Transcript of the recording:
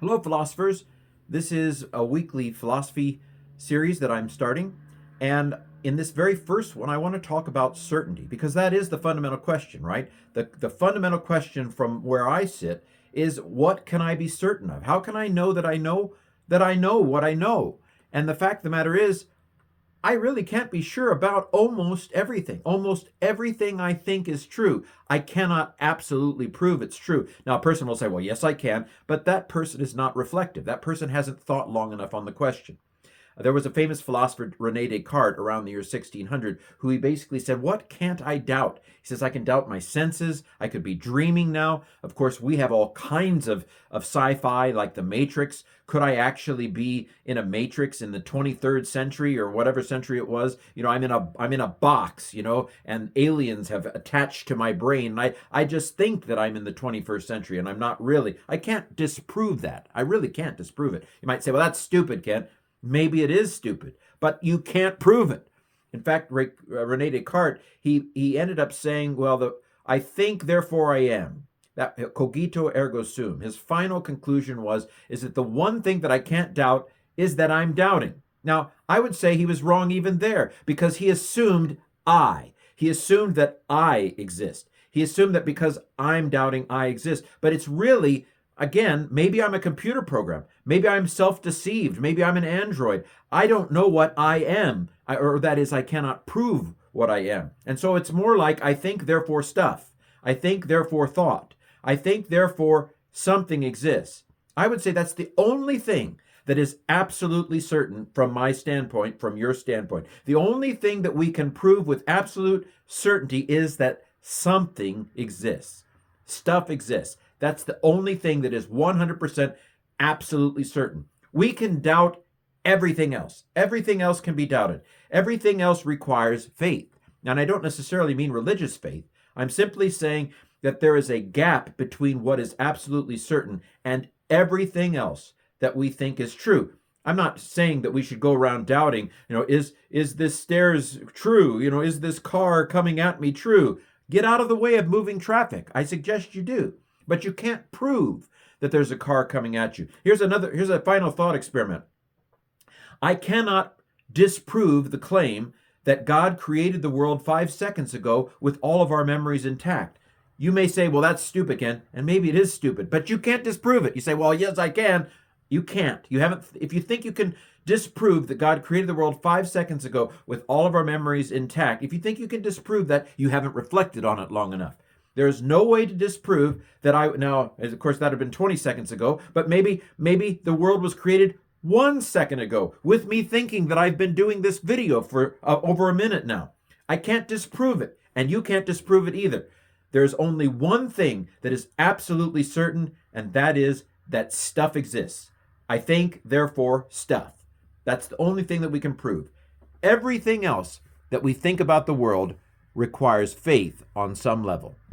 Hello, philosophers. This is a weekly philosophy series that I'm starting. And in this very first one, I want to talk about certainty because that is the fundamental question, right? The fundamental question from where I sit is, what can I be certain of? How can I know that I know that I know what I know? And the fact of the matter is, I really can't be sure about almost everything. Almost everything I think is true. I cannot absolutely prove it's true. Now, a person will say, well, yes, I can, but that person is not reflective. That person hasn't thought long enough on the question. There was a famous philosopher, Rene Descartes, around the year 1600, who he basically said, what can't I doubt? He says, I can doubt my senses. I could be dreaming now. Of course, we have all kinds of sci-fi, like The Matrix. Could I actually be in a matrix in the 23rd century or whatever century it was? I'm in a box, and aliens have attached to my brain. And I just think that I'm in the 21st century, and I'm not really. I can't disprove that. I really can't disprove it. You might say, well, that's stupid, Ken. Maybe it is stupid, but you can't prove it. In fact, Rene Descartes, he ended up saying, well, I think, therefore I am. That cogito ergo sum. His final conclusion is that the one thing that I can't doubt is that I'm doubting. Now, I would say he was wrong even there because he assumed I. He assumed that I exist. He assumed that because I'm doubting, I exist. But it's really, again, maybe I'm a computer program. Maybe I'm self-deceived. Maybe I'm an android. I don't know what I am, or that is, I cannot prove what I am. And so it's more like I think, therefore stuff. I think, therefore thought. I think, therefore something exists. I would say that's the only thing that is absolutely certain from my standpoint, from your standpoint. The only thing that we can prove with absolute certainty is that something exists. Stuff exists. That's the only thing that is 100% absolutely certain. We can doubt everything else. Everything else can be doubted. Everything else requires faith. And I don't necessarily mean religious faith. I'm simply saying that there is a gap between what is absolutely certain and everything else that we think is true. I'm not saying that we should go around doubting, is this stairs true? Is this car coming at me true? Get out of the way of moving traffic. I suggest you do. But you can't prove that there's a car coming at you. Here's a final thought experiment. I cannot disprove the claim that God created the world 5 seconds ago with all of our memories intact. You may say, well, that's stupid, Ken, and maybe it is stupid, but you can't disprove it. You say, well, yes, I can. You can't. You haven't. If you think you can disprove that God created the world 5 seconds ago with all of our memories intact, if you think you can disprove that, you haven't reflected on it long enough. There's no way to disprove that now, of course, that had been 20 seconds ago, but maybe the world was created 1 second ago with me thinking that I've been doing this video for over a minute now. I can't disprove it, and you can't disprove it either. There's only one thing that is absolutely certain, and that is that stuff exists. I think, therefore, stuff. That's the only thing that we can prove. Everything else that we think about the world requires faith on some level.